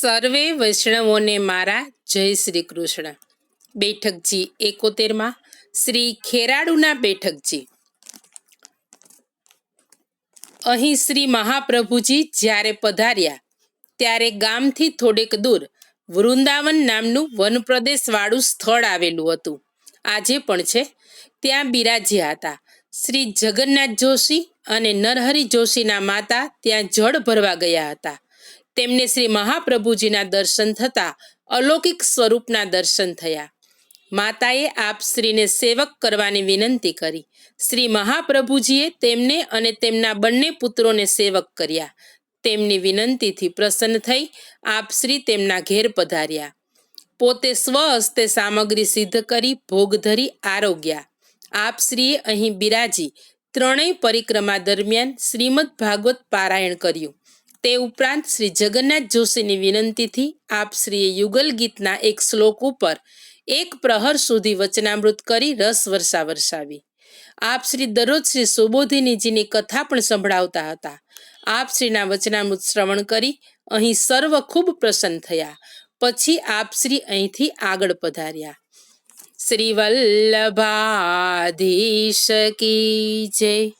સર્વે વૈષ્ણવોને મારા જય શ્રી કૃષ્ણ. બેઠકજી 71 શ્રી ખેરાડુના બેઠકજી. અહીં શ્રી મહાપ્રભુજી જ્યારે પધાર્યા ત્યારે ગામથી થોડેક દૂર વૃંદાવન નામનું વનપ્રદેશવાળું સ્થળ આવેલું હતું. આજે પણ છે. ત્યાં બિરાજ્યા હતા શ્રી જગન્નાથ જોશી અને નરહરિ જોશીના માતા ત્યાં જળ ભરવા ગયા હતા. તેમને શ્રી મહાપ્રભુજીના દર્શન થતા અલૌકિક સ્વરૂપના દર્શન થયા. માતાએ આપ શ્રીને સેવક કરવાની વિનંતી કરી. શ્રી મહાપ્રભુજીએ તેમને અને તેમના બંને પુત્રોને સેવક કર્યા. તેમની વિનંતીથી પ્રસન્ન થઈ આપ શ્રી તેમના ઘેર પધાર્યા. પોતે સ્વહસ્તે સામગ્રી સિદ્ધ કરી ભોગ ધરી આરોગ્યા. આપ શ્રીએ અહીં બિરાજી ત્રણેય પરિક્રમા દરમિયાન શ્રીમદ ભાગવત પારાયણ કર્યું. તે ઉપરાંત શ્રી જગન્નાથ જોશીની વિનંતીથી આપ શ્રીએ યુગલ ગીતના એક શ્લોક ઉપર એક પ્રહર સુધી વચનામૃત કરી રસ વર્ષા વરસાવી. આપ શ્રી દરરોજ શ્રી સુબોધિનીજીની કથા પણ સંભળાવતા હતા. આપ શ્રીના વચનામૃત શ્રવણ કરી અહીં સર્વ ખૂબ પ્રસન્ન થયા. પછી આપ શ્રી અહીંથી આગળ પધાર્યા. શ્રી વલ્લભાધીશ કી જય.